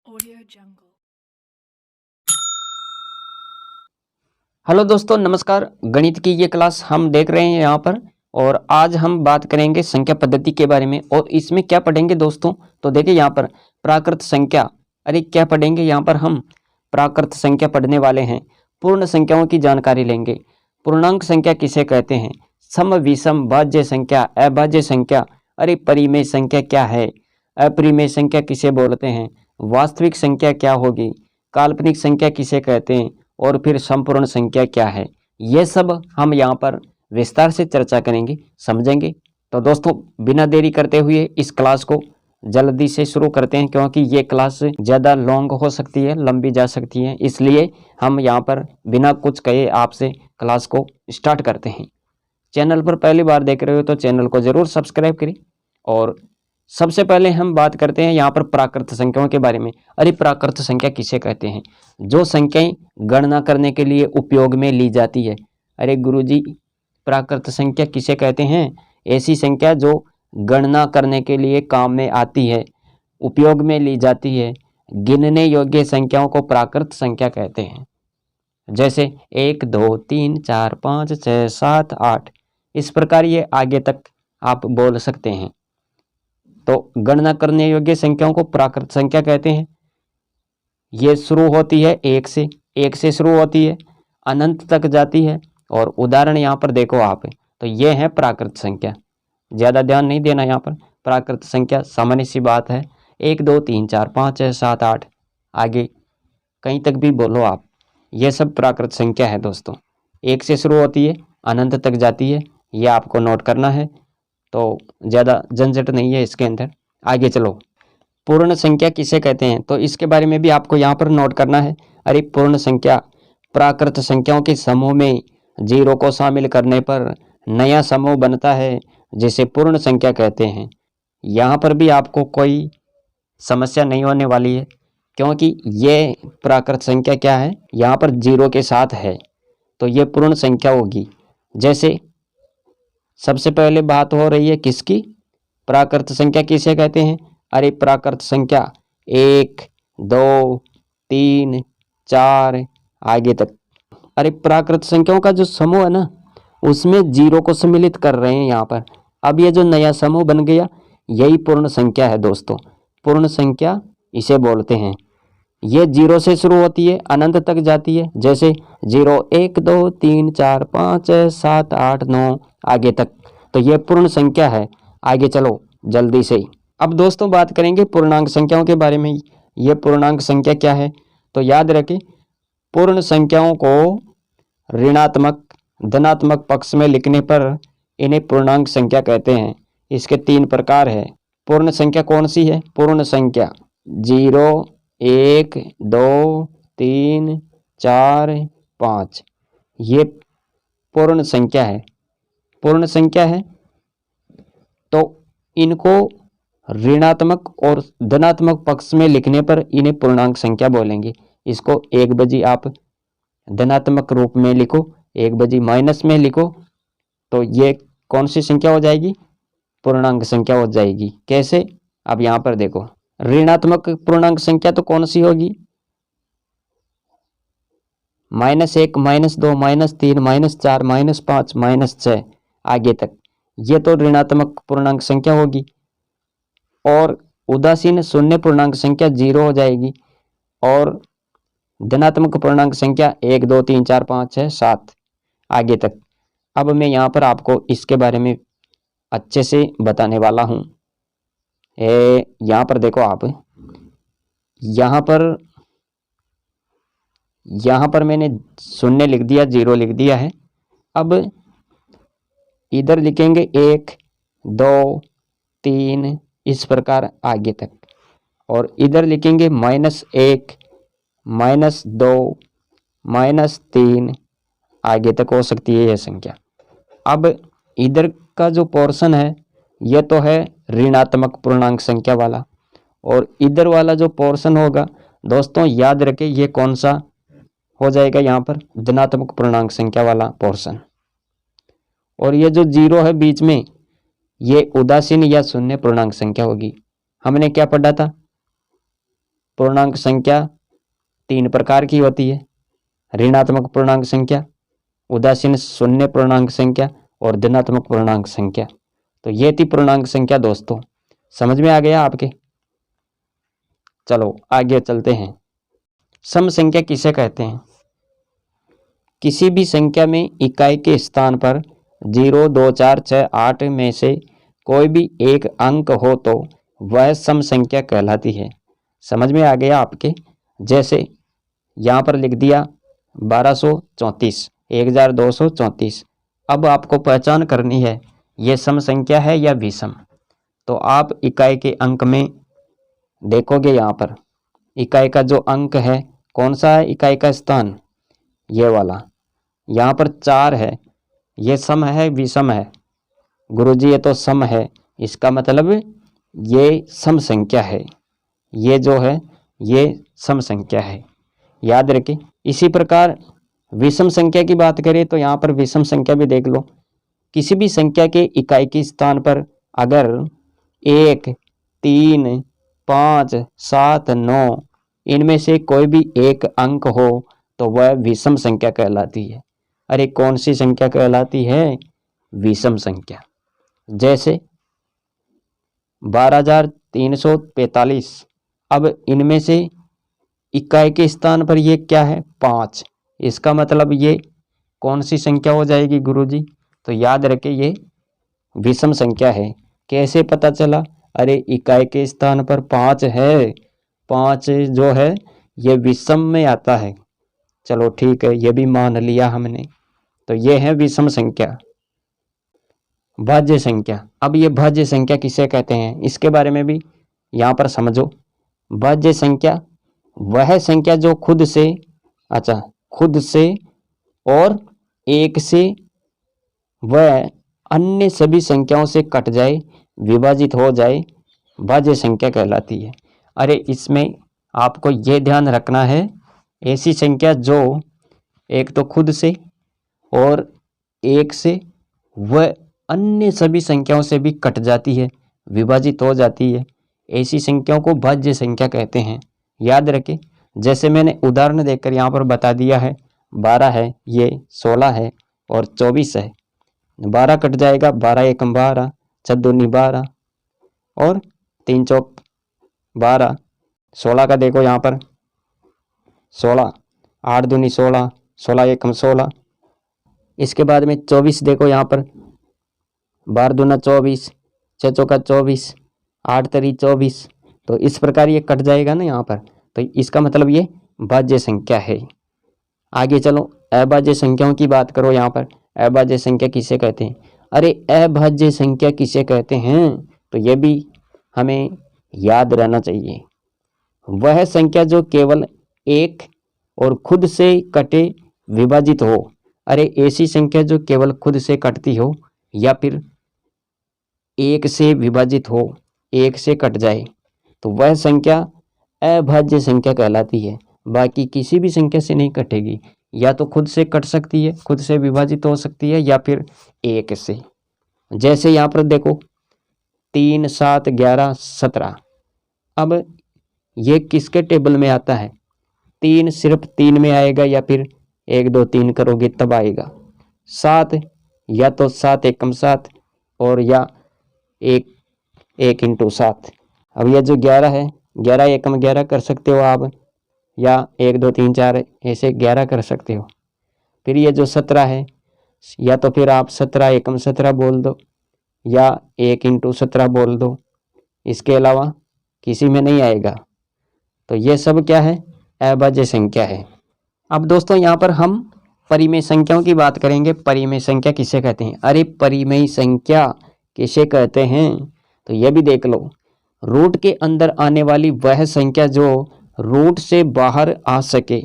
Audio Jungle। Hello दोस्तों, नमस्कार। गणित की ये क्लास हम देख रहे हैं यहाँ पर, और आज हम बात करेंगे संख्या पद्धति के बारे में। और इसमें क्या पढ़ेंगे दोस्तों, तो देखिए यहाँ पर प्राकृत संख्या। अरे क्या पढ़ेंगे यहाँ पर, हम प्राकृत संख्या पढ़ने वाले हैं। पूर्ण संख्याओं की जानकारी लेंगे। पूर्णांक संख्या किसे कहते हैं, सम विषम भाज्य संख्या, अभाज्य संख्या, अरे परिमेय संख्या क्या है, अपरिमेय संख्या किसे बोलते हैं, वास्तविक संख्या क्या होगी, काल्पनिक संख्या किसे कहते हैं, और फिर संपूर्ण संख्या क्या है। ये सब हम यहाँ पर विस्तार से चर्चा करेंगे, समझेंगे। तो दोस्तों बिना देरी करते हुए इस क्लास को जल्दी से शुरू करते हैं, क्योंकि ये क्लास ज़्यादा लॉन्ग हो सकती है, लंबी जा सकती है। इसलिए हम यहाँ पर बिना कुछ कहे आपसे क्लास को स्टार्ट करते हैं। चैनल पर पहली बार देख रहे हो तो चैनल को ज़रूर सब्सक्राइब करें। और सबसे पहले हम बात करते हैं यहाँ पर प्राकृत संख्याओं के बारे में। अरे प्राकृत संख्या किसे कहते हैं, जो संख्याएं गणना करने के लिए उपयोग में ली जाती है। अरे गुरुजी, प्राकृत संख्या किसे कहते हैं, ऐसी संख्या जो गणना करने के लिए काम में आती है, उपयोग में ली जाती है। गिनने योग्य संख्याओं को प्राकृत संख्या कहते हैं। जैसे 1 2 3 4 5 6 7 8, इस प्रकार ये आगे तक आप बोल सकते हैं। तो गणना करने योग्य संख्याओं को प्राकृत संख्या कहते हैं। ये शुरू होती है एक से शुरू होती है, अनंत तक जाती है। और उदाहरण यहाँ पर देखो आप, तो ये है प्राकृत संख्या। ज़्यादा ध्यान नहीं देना यहाँ पर। प्राकृत संख्या सामान्य सी बात है, 1 2 3 4 5 6 7 8, आगे कहीं तक भी बोलो आप, ये सब प्राकृत संख्या है दोस्तों। एक से शुरू होती है, अनंत तक जाती है, ये आपको नोट करना है। तो ज़्यादा झंझट नहीं है इसके अंदर। आगे चलो, पूर्ण संख्या किसे कहते हैं, तो इसके बारे में भी आपको यहाँ पर नोट करना है। अरे पूर्ण संख्या प्राकृत संख्याओं के समूह में जीरो को शामिल करने पर नया समूह बनता है, जिसे पूर्ण संख्या कहते हैं। यहाँ पर भी आपको कोई समस्या नहीं होने वाली है, क्योंकि ये प्राकृत संख्या क्या है, यहाँ पर जीरो के साथ है, तो ये पूर्ण संख्या होगी। जैसे सबसे पहले बात हो रही है किसकी, प्राकृत संख्या किसे कहते हैं। अरे प्राकृत संख्या 1 2 3 4 आगे तक। अरे प्राकृत संख्याओं का जो समूह है ना, उसमें जीरो को सम्मिलित कर रहे हैं यहाँ पर। अब ये जो नया समूह बन गया, यही पूर्ण संख्या है दोस्तों। पूर्ण संख्या इसे बोलते हैं। ये जीरो से शुरू होती है, अनंत तक जाती है। जैसे 0 1 2 3 4 5 7 8 9 आगे तक, तो ये पूर्ण संख्या है। आगे चलो जल्दी से। अब दोस्तों बात करेंगे पूर्णांक संख्याओं के बारे में। ये पूर्णांक संख्या क्या है, तो याद रखें, पूर्ण संख्याओं को ऋणात्मक धनात्मक पक्ष में लिखने पर इन्हें पूर्णांक संख्या कहते हैं। इसके 3 प्रकार है। पूर्ण संख्या कौन सी है, पूर्ण संख्या 0 1 2 3 4 5, ये पूर्ण संख्या है। पूर्ण संख्या है तो इनको ऋणात्मक और धनात्मक पक्ष में लिखने पर इन्हें पूर्णांक संख्या बोलेंगे। इसको एक बजी आप धनात्मक रूप में लिखो, एक बजी माइनस में लिखो, तो ये कौन सी संख्या हो जाएगी, पूर्णांक संख्या हो जाएगी। कैसे, अब यहाँ पर देखो, ऋणात्मक पूर्णांक संख्या तो कौन सी होगी, -1 -2 -3 -4 -5 -6 आगे तक, ये तो ऋणात्मक पूर्णांक संख्या होगी। और उदासीन शून्य पूर्णांक संख्या 0 हो जाएगी। और धनात्मक पूर्णांक संख्या 1 2 3 4 5 6 7 आगे तक। अब मैं यहाँ पर आपको इसके बारे में अच्छे से बताने वाला हूँ। यहाँ पर देखो आप, यहाँ पर मैंने शून्य लिख दिया, 0 लिख दिया है। अब इधर लिखेंगे 1 2 3 इस प्रकार आगे तक। और इधर लिखेंगे -1 -2 -3 आगे तक हो सकती है यह संख्या। अब इधर का जो पोर्शन है, यह तो है ऋणात्मक पूर्णांक संख्या वाला, और इधर वाला जो पोर्शन होगा दोस्तों, याद रखें ये कौन सा हो जाएगा, यहाँ पर धनात्मक पूर्णांक संख्या वाला पोर्शन। और ये जो 0 है बीच में, ये उदासीन या शून्य पूर्णांक संख्या होगी। हमने क्या पढ़ा था, पूर्णांक संख्या 3 प्रकार की होती है। ऋणात्मक पूर्णांक संख्या, उदासीन शून्य पूर्णांक संख्या और धनात्मक पूर्णांक संख्या। तो ये थी पूर्णांक संख्या दोस्तों, समझ में आ गया आपके। चलो आगे चलते हैं। सम संख्या किसे कहते हैं? किसी भी संख्या में इकाई के स्थान पर 0, 2, 4, 6, 8 में से कोई भी एक अंक हो तो वह सम संख्या कहलाती है। समझ में आ गया आपके। जैसे यहाँ पर लिख दिया 1234, 1234। अब आपको पहचान करनी है ये सम संख्या है या विषम। तो आप इकाई के अंक में देखोगे, यहाँ पर इकाई का जो अंक है, कौन सा है इकाई का स्थान? ये वाला। यहाँ पर 4 है, ये सम है विषम है? गुरुजी ये तो सम है, इसका मतलब ये सम संख्या है। ये जो है ये सम संख्या है, याद रखें। इसी प्रकार विषम संख्या की बात करें तो यहाँ पर विषम संख्या भी देख लो। किसी भी संख्या के इकाई के स्थान पर अगर 1, 3, 5, 7, 9 इनमें से कोई भी एक अंक हो तो वह विषम संख्या कहलाती है। अरे कौन सी संख्या कहलाती है? विषम संख्या। जैसे 12,345, अब इनमें से इकाई के स्थान पर ये क्या है? 5। इसका मतलब ये कौन सी संख्या हो जाएगी गुरुजी? तो याद रखें ये विषम संख्या है। कैसे पता चला? अरे इकाई के स्थान पर 5 है, 5 जो है ये विषम में आता है। चलो ठीक है, ये भी मान लिया हमने। तो ये है विषम संख्या। भाज्य संख्या। अब ये भाज्य संख्या किसे कहते हैं, इसके बारे में भी यहाँ पर समझो। भाज्य संख्या वह संख्या जो खुद से और 1 से वह अन्य सभी संख्याओं से कट जाए, विभाजित हो जाए, भाज्य संख्या कहलाती है। अरे इसमें आपको ये ध्यान रखना है, ऐसी संख्या जो एक तो खुद से और 1 से वह अन्य सभी संख्याओं से भी कट जाती है, विभाजित हो जाती है, ऐसी संख्याओं को भाज्य संख्या कहते हैं। याद रखें, जैसे मैंने उदाहरण देकर यहाँ पर बता दिया है, 12 है, ये 16 है और 24 है। 12 कट जाएगा, 12 एकम 12, 6 दूनी 12 और 3 चौक 12। 16 का देखो यहाँ पर 16, 8 दूनी 16, 16 एकम 16। इसके बाद में 24 देखो यहाँ पर 12 दूना 24, 6 चौका 24, 8 तरी 24। तो इस प्रकार ये कट जाएगा ना यहाँ पर, तो इसका मतलब ये भाज्य संख्या है। आगे चलो, अभाज्य संख्याओं की बात करो। यहाँ पर अभाज्य संख्या किसे कहते हैं? अरे अभाज्य संख्या किसे कहते हैं, तो ये भी हमें याद रहना चाहिए। वह संख्या जो केवल 1 और खुद से कटे, विभाजित हो। अरे ऐसी संख्या जो केवल खुद से कटती हो या फिर 1 से विभाजित हो, 1 से कट जाए, तो वह संख्या अभाज्य संख्या कहलाती है। बाकी किसी भी संख्या से नहीं कटेगी, या तो खुद से कट सकती है, खुद से विभाजित हो सकती है, या फिर 1 से। जैसे यहाँ पर देखो 3, 7, 11, 17। अब ये किसके टेबल में आता है? 3 सिर्फ 3 में आएगा, या फिर 1, 2, 3 करोगे तब आएगा। 7 या तो 7 एकम 7 और या 1 इंटू 7। अब ये जो 11 है, 11 एकम 11 कर सकते हो आप, या 1, 2, 3, 4 ऐसे 11 कर सकते हो। फिर ये जो 17 है, या तो फिर आप 17 एकम 17 बोल दो, या 1 इंटू 17 बोल दो। इसके अलावा किसी में नहीं आएगा। तो ये सब क्या है? अभाज्य संख्या है। अब दोस्तों यहाँ पर हम परिमेय संख्याओं की बात करेंगे। परिमेय संख्या किसे कहते हैं? अरे परिमेय संख्या किसे कहते हैं, तो ये भी देख लो। रूट के अंदर आने वाली वह संख्या जो रूट से बाहर आ सके,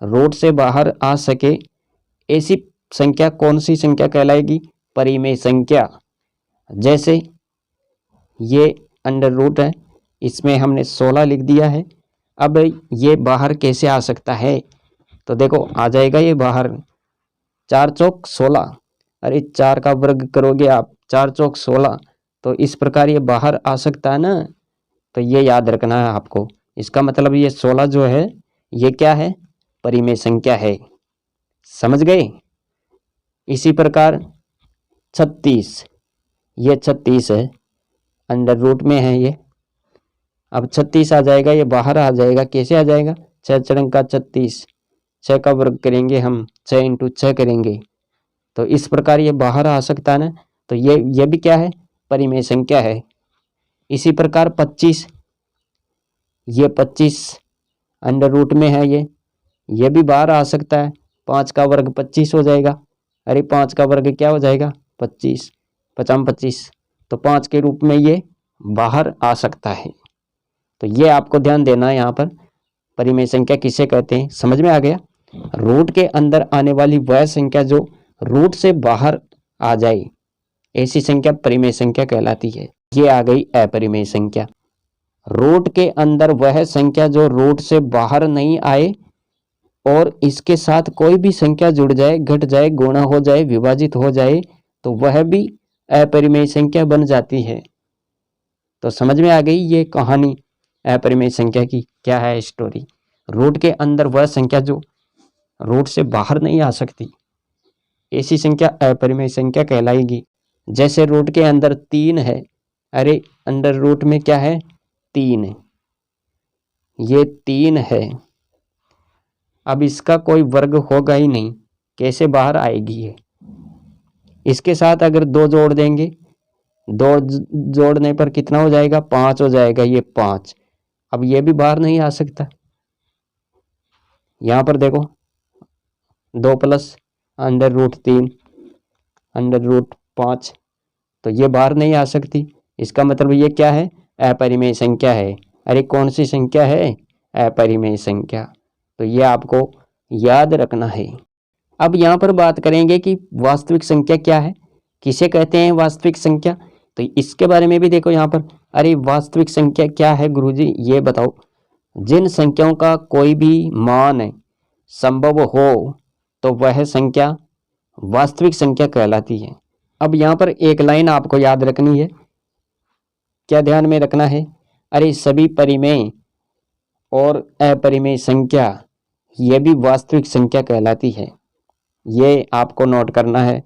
रूट से बाहर आ सके, ऐसी संख्या कौन सी संख्या कहलाएगी? परिमेय संख्या। जैसे ये अंडर रूट है, इसमें हमने 16 लिख दिया है। अब ये बाहर कैसे आ सकता है, तो देखो आ जाएगा ये बाहर, 4 चौक 16। अरे 4 का वर्ग करोगे आप, 4 चौक 16, तो इस प्रकार ये बाहर आ सकता है ना। तो ये याद रखना है आपको, इसका मतलब ये 16 जो है ये क्या है, परिमेय संख्या है। समझ गए। इसी प्रकार 36, ये 36 है, अंडर रूट में है ये। अब 36 आ जाएगा, ये बाहर आ जाएगा। कैसे आ जाएगा, 6 चरंग का 36, 6 का वर्ग करेंगे हम, 6 इंटू 6 करेंगे, तो इस प्रकार ये बाहर आ सकता है ना। तो ये भी क्या है, परिमेय संख्या है। इसी प्रकार 25, ये 25 अंडर रूट में है, ये भी बाहर आ सकता है। 5 का वर्ग 25 हो जाएगा। अरे 5 का वर्ग क्या हो जाएगा, 25, 50 25, तो 5 के रूप में ये बाहर आ सकता है। तो ये आपको ध्यान देना है यहाँ पर, परिमेय संख्या किसे कहते हैं, समझ में आ गया। रूट के अंदर आने वाली वह संख्या जो रूट से बाहर आ जाए, ऐसी संख्या परिमेय संख्या कहलाती है। ये आ गई अपरिमेय संख्या। रूट के अंदर वह संख्या जो रूट से बाहर नहीं आए और इसके साथ कोई भी संख्या जुड़ जाए, घट जाए, गुणा हो जाए, विभाजित हो जाए, तो वह भी अपरिमेय संख्या बन जाती है। तो समझ में आ गई ये कहानी अपरिमेय संख्या की, क्या है स्टोरी। रूट के अंदर वह संख्या जो रूट से बाहर नहीं आ सकती, ऐसी संख्या अपरिमेय संख्या कहलाएगी। जैसे रूट के अंदर 3 है, अरे अंडर रूट में क्या है, 3, ये 3 है। अब इसका कोई वर्ग होगा ही नहीं, कैसे बाहर आएगी ये। इसके साथ अगर 2 जोड़ देंगे, 2 जोड़ने पर कितना हो जाएगा, 5 हो जाएगा, ये 5। अब ये भी बाहर नहीं आ सकता। यहाँ पर देखो 2 plus under root 3 under root 5, तो ये बाहर नहीं आ सकती। इसका मतलब ये क्या है, अपरिमेय संख्या है। अरे कौन सी संख्या है, अपरिमेय संख्या। तो ये आपको याद रखना है। अब यहाँ पर बात करेंगे कि वास्तविक संख्या क्या है, किसे कहते हैं वास्तविक संख्या। तो इसके बारे में भी देखो यहाँ पर। अरे वास्तविक संख्या क्या है गुरुजी, ये बताओ। जिन संख्याओं का कोई भी मान संभव हो तो वह संख्या वास्तविक संख्या कहलाती है। अब यहाँ पर एक लाइन आपको याद रखनी है, क्या ध्यान में रखना है। अरे सभी परिमेय और अपरिमेय संख्या ये भी वास्तविक संख्या कहलाती है, ये आपको नोट करना है।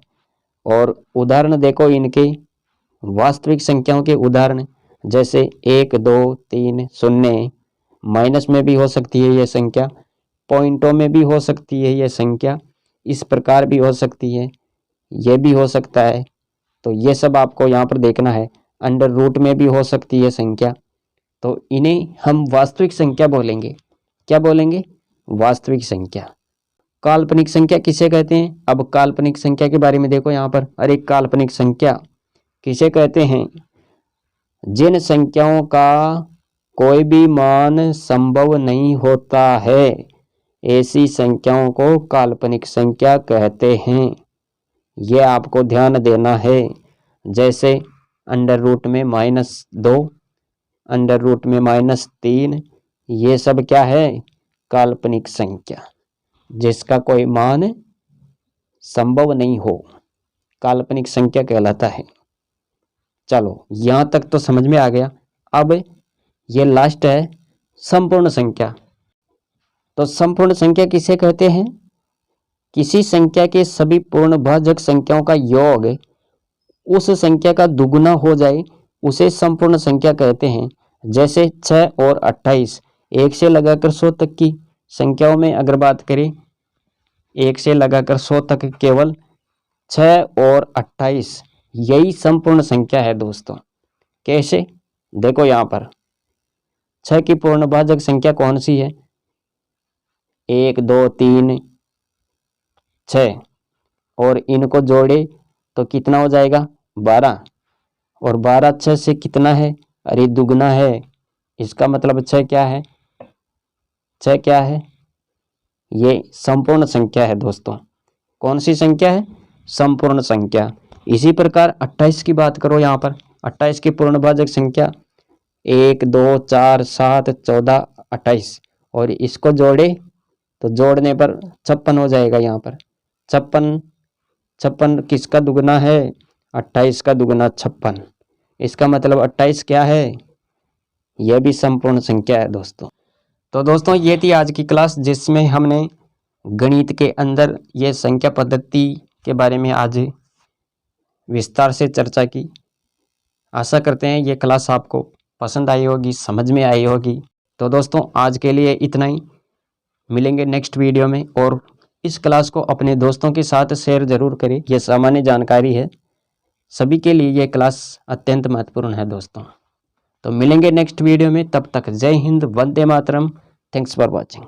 और उदाहरण देखो इनके, वास्तविक संख्याओं के उदाहरण, जैसे 1 2 3 0, माइनस में भी हो सकती है ये संख्या, पॉइंटों में भी हो सकती है ये संख्या, इस प्रकार भी हो सकती है, ये भी हो सकता है। तो ये सब आपको यहाँ पर देखना है। अंडर रूट में भी हो सकती है संख्या, तो इन्हें हम वास्तविक संख्या बोलेंगे। क्या बोलेंगे, वास्तविक संख्या। काल्पनिक संख्या किसे कहते हैं। अब काल्पनिक संख्या के बारे में देखो यहाँ पर। अरे काल्पनिक संख्या किसे कहते हैं, जिन संख्याओं का कोई भी मान संभव नहीं होता है, ऐसी संख्याओं को काल्पनिक संख्या कहते हैं। ये आपको ध्यान देना है। जैसे अंडर रूट में -2, अंडर रूट में -3, ये सब क्या है, काल्पनिक संख्या, जिसका कोई मान संभव नहीं हो, काल्पनिक संख्या कहलाता है। चलो यहाँ तक तो समझ में आ गया। अब ये लास्ट है संपूर्ण संख्या। तो संपूर्ण संख्या किसे कहते हैं, किसी संख्या के सभी पूर्णभाजक संख्याओं का योग उस संख्या का दुगुना हो जाए, उसे संपूर्ण संख्या कहते हैं। जैसे 6 और 28, 1 से लगाकर 100 तक की संख्याओं में अगर बात करें, 1 से लगाकर 100 तक केवल 6 और 28, यही संपूर्ण संख्या है दोस्तों। कैसे, देखो यहाँ पर 6 की पूर्णभाजक संख्या कौन सी है, 1 2 3 6, और इनको जोड़े तो कितना हो जाएगा, 12, और 12 6 से कितना है, अरे दुगना है। इसका मतलब 6 क्या है, 6 क्या है, ये संपूर्ण संख्या है दोस्तों। कौन सी संख्या है, संपूर्ण संख्या। इसी प्रकार 28 की बात करो यहाँ पर। 28 की पूर्णभाजक संख्या 1 2 4 7 14 28, और इसको जोड़े तो जोड़ने पर 56 हो जाएगा। यहाँ पर 56 किसका दुगना है, 28 का दुगना 56। इसका मतलब 28 क्या है, यह भी संपूर्ण संख्या है दोस्तों। तो दोस्तों ये थी आज की क्लास, जिसमें हमने गणित के अंदर ये संख्या पद्धति के बारे में आज विस्तार से चर्चा की। आशा करते हैं ये क्लास आपको पसंद आई होगी, समझ में आई होगी। तो दोस्तों आज के लिए इतना ही, मिलेंगे नेक्स्ट वीडियो में। और इस क्लास को अपने दोस्तों के साथ शेयर जरूर करें, ये सामान्य जानकारी है, सभी के लिए ये क्लास अत्यंत महत्वपूर्ण है दोस्तों। तो मिलेंगे नेक्स्ट वीडियो में, तब तक जय हिंद, वंदे मातरम। Thanks for watching.